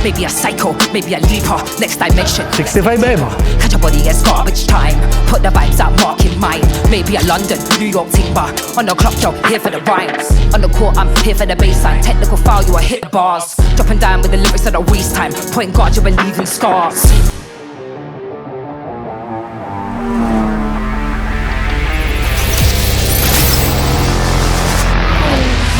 Maybe a psycho, maybe a leaper, next dimension. 65M. Catch a body, it's garbage time. Put the vibes out, mark in mind. Maybe a London, New York timber. On the clock, job, here for the rhymes. On the court, I'm here for the baseline. Technical foul, you are hit the bars. Dropping down with the lyrics at a waste time. Point guard, you've been leaving scars.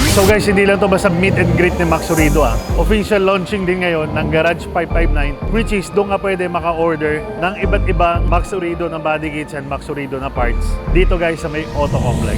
So guys, hindi lang to basta meet and greet ni Max Orido Official launching din ngayon ng Garage 559, which is doon nga pwede maka-order ng iba't ibang Max Orido na body kits and Max Orido na parts. Dito guys sa may Auto Complex.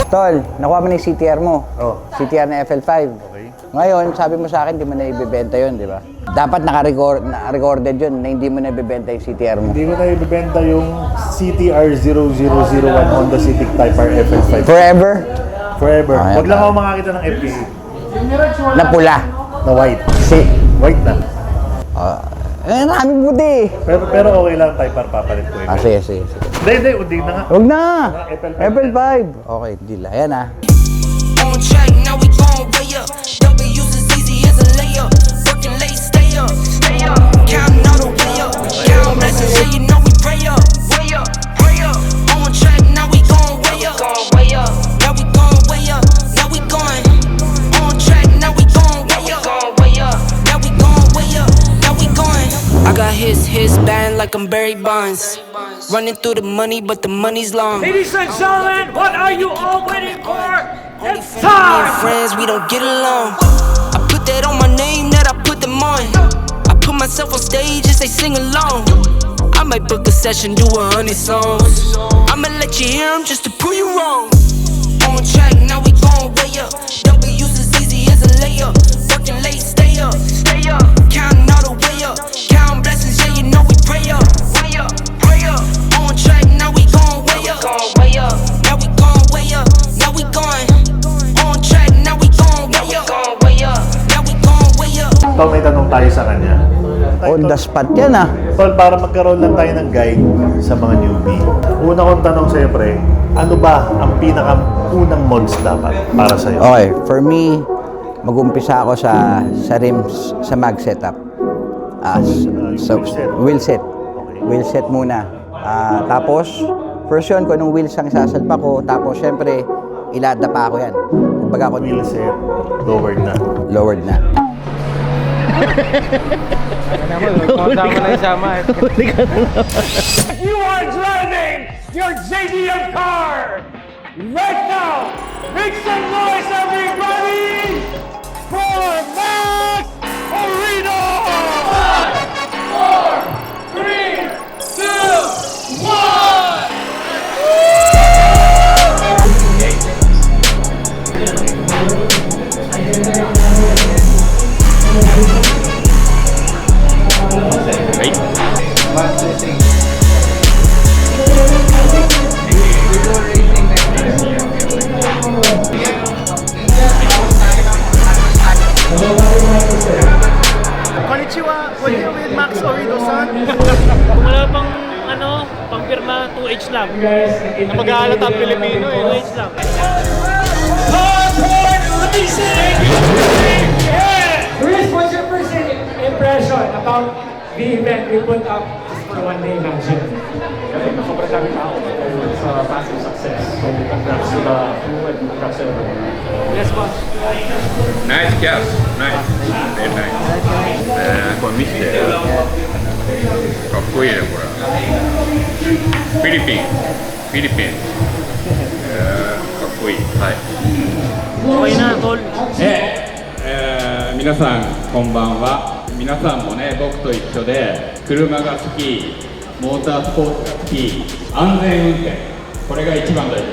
Tol, nakuha mo na yung CTR mo. Oh. CTR na FL5. Okay. Ngayon, sabi mo sa akin, hindi mo na ibibenta yun, di ba? Dapat naka-recorded yun na hindi mo na ibibenta yung CTR mo. Hindi ko na ibibenta yung CTR 0001 Honda Civic Type R FL5. Forever? Forever. Ah, Huwag lang ako makakita ng FPV. Na pula. Na white. White na. Maraming puti. Pero okay lang, Type R papalit ko. Sige. Hindi na nga. Huwag na! FL5. FL5. Okay, deal. Ayan On track, now we gon' way up. W's as easy as a layup. Working late, stay up. Counting all the way up. Count blessings, yeah, you know we pray up. Way up, pray up. On track, now we gon' way up. Now we gon' way up. Now we going. On track, now we gon' way up. Now we gon' way up. Now we going. I got his band like I'm Barry Bonds. Running through the money, but the money's long. Ladies and gentlemen, what are you all waiting for? Only It's family and time! friends, we don't get along. I put that on my name, that I put them on. I put myself on stage as they sing along. I might book a session, do 100 songs. I'ma let you hear them just to prove you wrong. On track, now we gon' way up. W's as easy as a layup. Working late, stay up. Counting all the way up. Counting blessings, yeah, you know we pray up. Pray up. On track, now we gon' way up. Now we gon' way up. Now we going. On track, now we gon' way up. Now we gon' way up. Tol, may tanong tayo sa kanya. On the spot yan Tol, para magkaroon lang tayo ng guide sa mga newbie. Una kong tanong sa'yo, pre, ano ba ang pinaka-unang mods dapat para sa'yo? Okay, for me, mag-umpisa ako sa rims, sa mag setup. Wheel set. Okay. Wheel set muna. Tapos, first yun, kung anong wheels ang isasalpa ko. Tapos, syempre, ilada pa ako yan. Kumbaga ako Wheel set, lowered na. lowered na. You are driving your JDM car right now! Make some noise, everybody! For Max Orido! 5, 4, 3, 2, 1! Konnichiwa, what are you with Max Orido-san? Kung wala pang pampirma 2H lang. Na mag-aalat ang Pilipino 2H lang. Chris, what's your first impression about the event we put up just for one day lang siya? Sobrang dami tao. It's a massive success. So congrats to the crew and congrats to everyone. Yes, boss. Nice guess. Nice. Very nice. これ見せて。かっこいいねこれ。フィリピン。かっこいい。はい。Okay na, tol. 皆さんこんばんは。皆さんもね、僕と一緒で車が好き、モータースポーツが好き、安全運転、これが一番大事。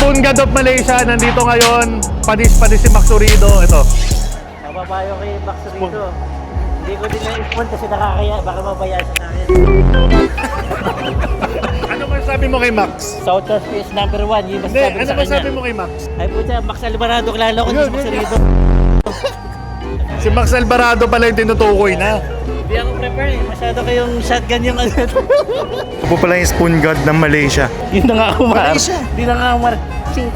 Spoon God of Malaysia, nandito ngayon. Padis si Max Urido. Ito. Mababayo kay Max rito. Hindi ko din na-respond kasi nakakaya. Baka mabaya siya sa akin. Ano masasabi mo kay Max? Southwest is number 1. Yung Hindi, masasabi ano sa kanya. masasabi mo kay Max? Ay puta, Max Alvarado. Kilala ko Yun, si Max yun. rito. Si Max Alvarado pala yung tinutukoy na. Hindi ako prepare eh. Masyado kayong shotgun yung ano. Po pala yung Spoon God ng Malaysia. Yun na nga umar. Hindi na nga umar. Chef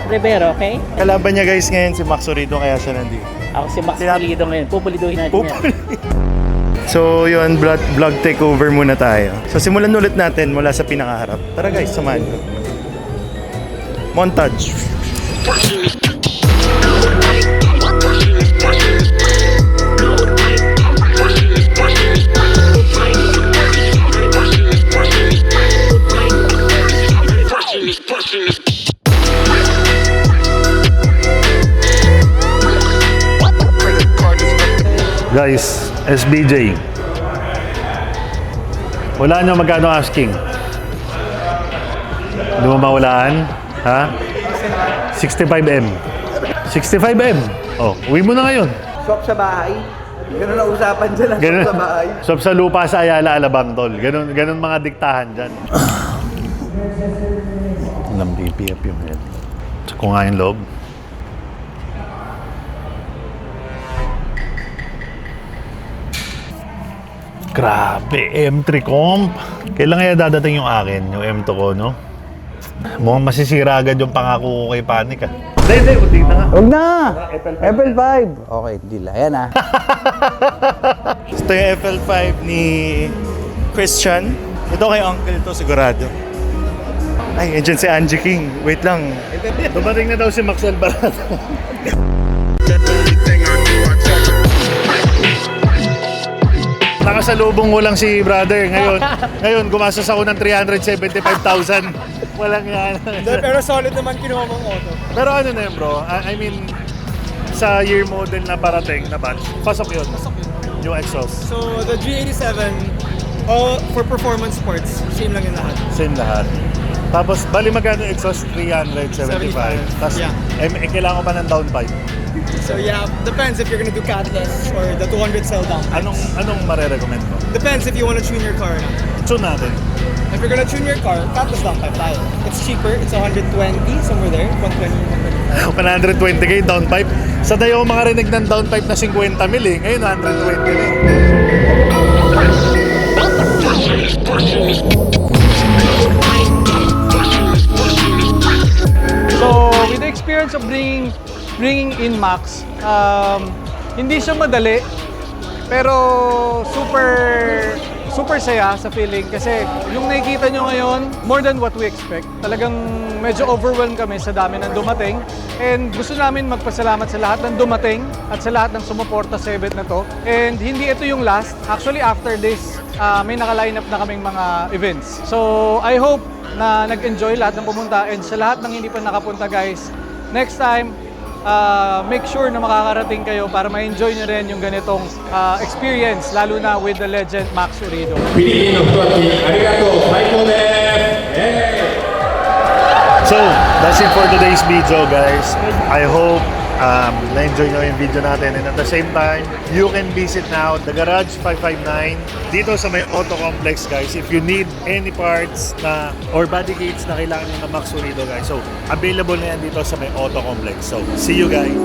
Rivero, okay? Kalaban niya guys ngayon si Max Urido kaya siya nandito. Ako si Max Pulido ngayon. Pupuliduhin natin yan. So yun, vlog takeover muna tayo. So simulan ulit natin mula sa pinakaharap. Tara guys, samahan nyo. Montage. Guys, SBJ. Wala nyo magkano asking? Hindi mo mawalaan? Ha? 65M. 65M. Oh, uwi mo na ngayon. Swap sa bahay. Ganun na usapan dyan. Ganun. Swap sa bahay. Swap sa lupa sa Ayala, Alabang, tol. Ganun mga diktahan dyan. Nang BPF yung head. Tsaka nga yung loob. Grabe, M3 comp. Kailan kaya dadating yung akin, yung M2 ko, no? Mukhang masisira agad yung pangako ko kay Panic, ah. Hindi, unti na nga. Huwag na! FL5. Okay, deal. Ayan ah. Ito yung FL5 ni Christian. Ito kay Uncle to sigurado. Ay, andyan si Angie King. Wait lang. Dumating na daw si Max Alvarado. Nakasalubong ko lang si brother ngayon gumastos ako ng 375,000. Walang yan. Pero solid naman kinuha mong auto. Pero ano na yun bro, I mean sa year model na parating na batch, pasok yun. Yung exhaust. So, the G87, all for performance sports, same lang yung lahat. Same lahat. Tapos bali magkano yung exhaust? 375. Tapos Yeah. kailangan ko pa ng down pipe. So yeah, depends if you're gonna do catless or the 200 cell down. Anong marerecommend mo? Depends if you wanna tune your car or not. Tune natin. If you're gonna tune your car, catless down pipe tayo. It's cheaper, it's 120, somewhere there, 120, 125. 120k down pipe. Sa tayo ko makarinig ng down pipe na 50 mil eh. Ngayon 120 na eh. So, with the experience of bringing in Max, hindi siya madali, pero super saya sa feeling kasi yung nakikita nyo ngayon, more than what we expect. Talagang medyo overwhelmed kami sa dami ng dumating and gusto namin magpasalamat sa lahat ng dumating at sa lahat ng sumuporta sa event na to. And hindi ito yung last. Actually, after this, may naka-line up na kaming mga events. So, I hope na nag-enjoy lahat ng pumunta and sa lahat ng hindi pa nakapunta guys, next time, make sure na makakarating kayo para ma-enjoy nyo rin yung ganitong experience, lalo na with the legend Max Urido. So, that's it for today's video guys. I hope na-enjoy nyo yung video natin and at the same time, you can visit now the Garage 559 dito sa may Auto Complex guys. If you need any parts na or body kits na kailangan nyo na Max Urido guys. So, available na yan dito sa may Auto Complex. So, see you guys!